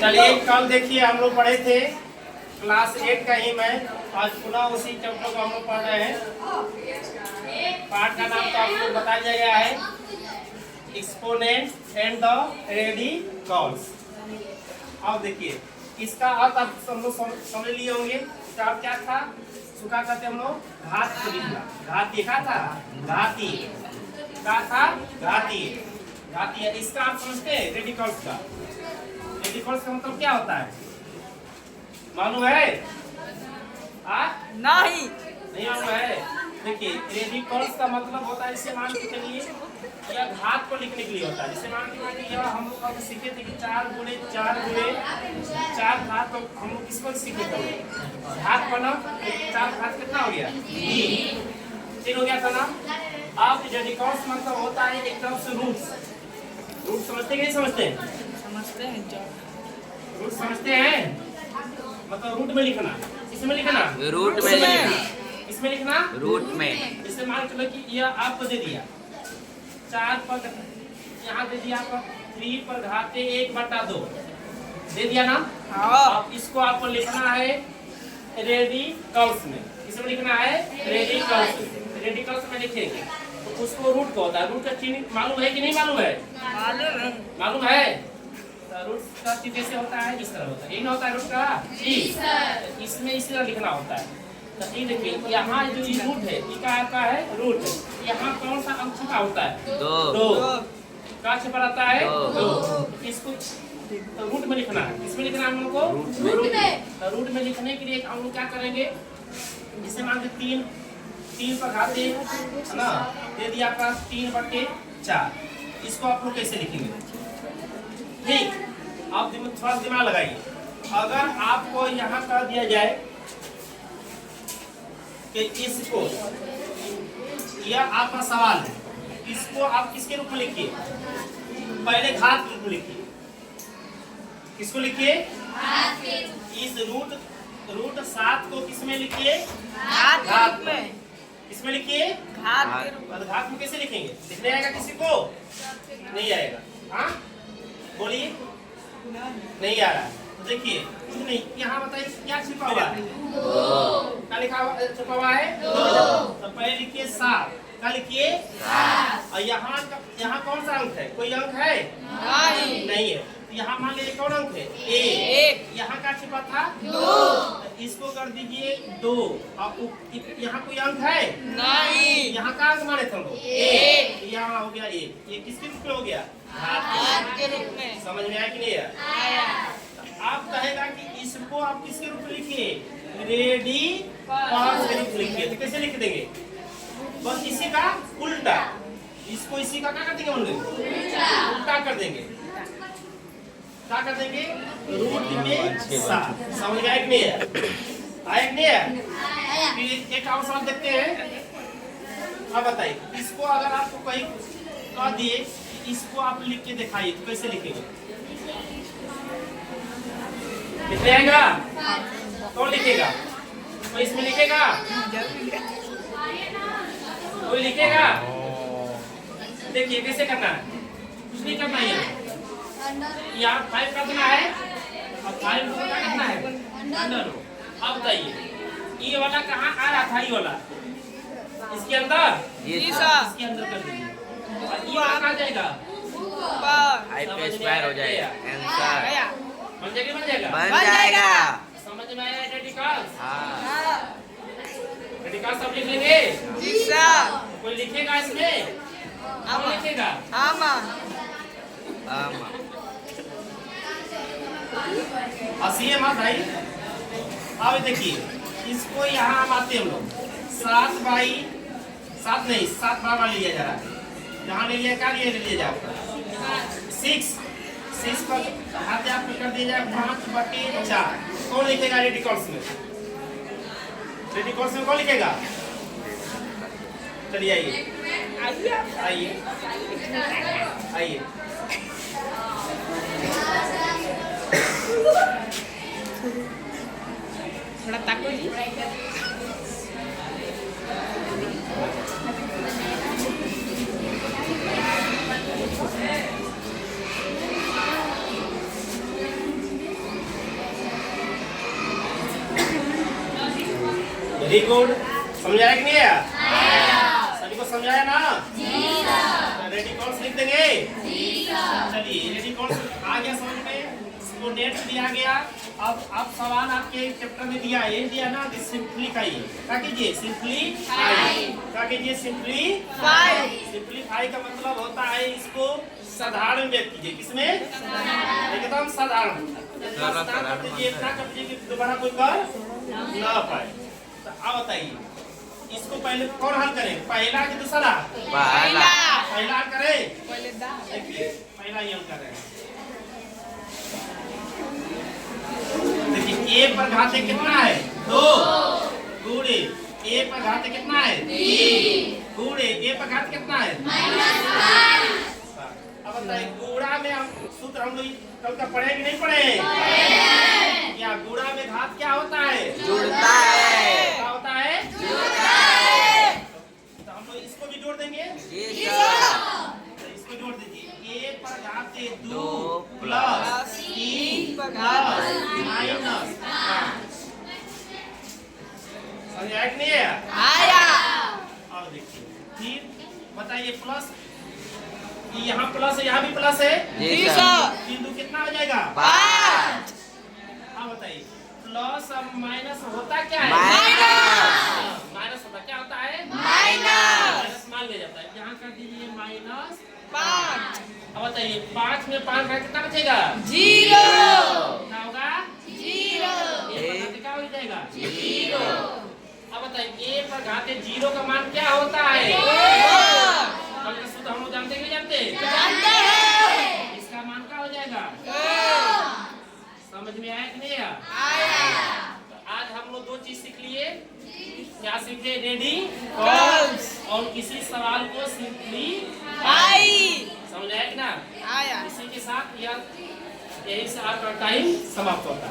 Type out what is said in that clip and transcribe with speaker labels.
Speaker 1: चलिए कल देखिए हम लोग पढ़े थे क्लास 8 का ही मैं आज पुनः उसी चैप्टर को हम लोग पढ़ रहे हैं। पाठ का नाम तो आप लोग बता दिया गया है, एक्सपोनेंट एंड द रेडिकल्स। अब देखिए इसका अर्थ आप हम लोग समझ लिए होंगे। इसका अर्थ क्या था? सुखा कहते हम लोग घात को लिखना। घात देखा था, घाती क्या था? घाती घाती है। इसका आप समझते हैं रेडिकल्स का? रेडिकल्स का मतलब क्या होता है मालूम है? नहीं मालूम है? देखिए रेडिकल्स का मतलब होता है, जैसे मान के चलिए यह घात को लिखने के लिए होता है। जैसे मान के यह हम लोग कब सीखे थे कि 4 गुणे 4 घात, तो हम लोग किसको सीखे थे? घात बना 4 घात कितना हो गया? 3 हो गया था ना। अब रेडिकल्स मतलब होता है एक तरफ से रूट समझते कि नहीं समझते हैं? रूट समझते हैं, मतलब रूट में लिखना। इसमें लिखना
Speaker 2: रूट में लिखना,
Speaker 1: इसमें लिखना
Speaker 2: रूट में।
Speaker 1: जैसे मान चलो कि यह आपको दे दिया 4 पर, यहाँ दे दिया आपको 3 पर घाते 1/2 दे दिया ना। अब इसको आपको लिखना है रेडिकल्स में। इसमें लिखना है रेडिकल्स में लिखेंगे तो उसको रूट को होता है। रूट का चिन्ह मालूम है कि नहीं मालूम है? मालूम है। रूट का चिन्ह कैसे होता है? इस तरह होता है। यही ना होता है रूट का? इसमें इस तरह लिखना होता है। तो ये देखिए यहाँ जो ये रूट है, ये क्या है? रूट। यहाँ कौन सा अंक छुपा होता है? 2 का छुपा रहता है 2। इसको तो रूट में लिखना है। किसमें लिखना है हम लोग को? रूट में। तो रूट में लिखने के लिए हम लोग क्या करेंगे? जिसे मान के 3 पर घाते है ना, दे दिया आपका 3/4। इसको आप लोग कैसे लिखेंगे? ठीक, आप थोड़ा दिमाग लगाइए। अगर आपको यहाँ कर दिया जाए कि इसको, यह आपका सवाल है, इसको आप किसके रूप में लिखिए? पहले घात के रूप में लिखिए। किसको लिखिए? इस रूट 7 को किसमें लिखिए? घात में। किसमें लिखिए? घात में। कैसे लिखेंगे? लिखने आएगा किसी को? नहीं आएगा। हाँ बोलिए, नहीं आ रहा है तो देखिए कुछ नहीं। यहाँ बताइए क्या छिपा हुआ है? क्या लिखा हुआ छुपा हुआ है? 2। तो पहले लिखिए 7, क्या लिखिए? और यहाँ कौन सा अंक है? कोई अंक है? नहीं है। तो यहाँ मान लीजिए कौन अंक है? 1। यहाँ का छिपा था 2, इसको कर दीजिए 2। अब यहाँ कोई अंक है? नहीं। यहाँ का अंक माने थे हम लोग 1, यहाँ हो गया 1। ये किसके रूप में हो गया? घात के रूप में। समझ में आया कि नहीं आया? आप कहेगा कि इसको आप किसके रूप में लिखिए? रेडिकल्स के रूप में लिखिए। तो कैसे लिख देंगे? बस इसी का उल्टा। इसको इसी का क्या कर देंगे? उल्टा कर देंगे। क्या कर देंगे? रूट में 7। समझ में आया कि नहीं है? आया कि नहीं है? फिर एक और सवाल देखते हैं। अब बताइए, इसको अगर आपको कहीं कह दिए इसको आप लिख के दिखाइए तो कैसे लिखेंगे? लिखने आएगा? कौन लिखेगा? कोई इसमें लिखेगा? कोई लिखेगा? देखिए कैसे करना है। कुछ नहीं करना है। यहाँ 5 कर देना है और 5 को क्या करना है? अंडर। अब बताइए ये वाला कहाँ आ रहा था? ये वाला इसके अंदर, इसके अंदर कर दीजिए। ये कहाँ जाएगा?
Speaker 2: स्क्वायर हो जाएगा। आंसर
Speaker 1: बन जाएगा?
Speaker 2: बन जाएगा।
Speaker 1: समझ में आया रेडिकल्स?
Speaker 2: हाँ।
Speaker 1: रेडिकल्स सब लिख लेंगे? कोई लिखेगा इसमें? कौन लिखेगा? हंसिए मत भाई। अब देखिए इसको यहाँ हम आते हम लोग 7/7 नहीं 7/12 लिया जा रहा है। यहाँ ले लिया, क्या ले जाए? 6 पर हाथ आप कर दिया जाए 5/4। कौन लिखेगा रेडिकल्स में? रेडिकल्स में कौन लिखेगा? चलिए आइए।
Speaker 3: थोड़ा ताको जी।
Speaker 1: Very good. समझाया कि नहीं आया? सभी को समझाया ना? रेडिकॉल्स लिख देंगे। चलिए रेडिकॉल्स आ गया समझ में, कोऑर्डिनेट्स दिया गया। अब सवाल आपके चैप्टर में दिया है, ये दिया ना कि सिंप्लीफाई। क्या कीजिए? सिंप्लीफाई। क्या कीजिए? सिंप्लीफाई का मतलब होता है इसको साधारण व्यक्त कीजिए। किसमें? एकदम साधारण। इतना कर दीजिए कि दोबारा कोई कर ना पाए। तो अब बताइए इसको पहले कौन हल करे? पहला कि दूसरा? पहला करे। देखिए पहला ये हल कर रहे हैं। देखिए a पर घाते कितना है? 2 गुणे a पर घाते कितना है? 3 गुणे a पर घात कितना है? -5। अब बताइए गुणा में हम सूत्र हम लोग कल का पढ़े कि नहीं पढ़े? क्या गुणा में घात क्या होता है?
Speaker 2: जुड़ता है।
Speaker 1: क्या होता है?
Speaker 2: जुड़ता है।
Speaker 1: तो हम लोग इसको भी जोड़ देंगे।
Speaker 2: जी सर।
Speaker 1: तो इसको जोड़ दीजिए। a पर घाते 2
Speaker 2: 2
Speaker 1: प्लस 3 प्लस -5। समझ आया कि नहीं आया? अब देखिए फिर बताइए प्लस, यहाँ प्लस है यहाँ भी प्लस है।
Speaker 2: जी सर।
Speaker 1: 3 2 कितना हो जाएगा?
Speaker 2: 5।
Speaker 1: हाँ बताइए प्लस अब माइनस होता क्या है? माइनस होता क्या होता है? माइनस मान लिया जाता है। यहाँ कर दीजिए -5। अब बताइए 5 में 5 का कितना बचेगा? 0। क्या होगा? 0। क्या हो जाएगा? 0। अब बताइए a पर घाते 0 का मान क्या होता है? कल का सूत्र हम लोग जानते हैं कि जानते हैं? इसका मान क्या हो जाएगा? समझ में आया कि नहीं आया? तो आज हम लोग 2 चीज सीख लिए। क्या सीखे? रेडिकल्स और किसी सवाल को सिंप्लीफाई। समझ आया कि ना? इसी के साथ यही से आपका टाइम समाप्त होता है।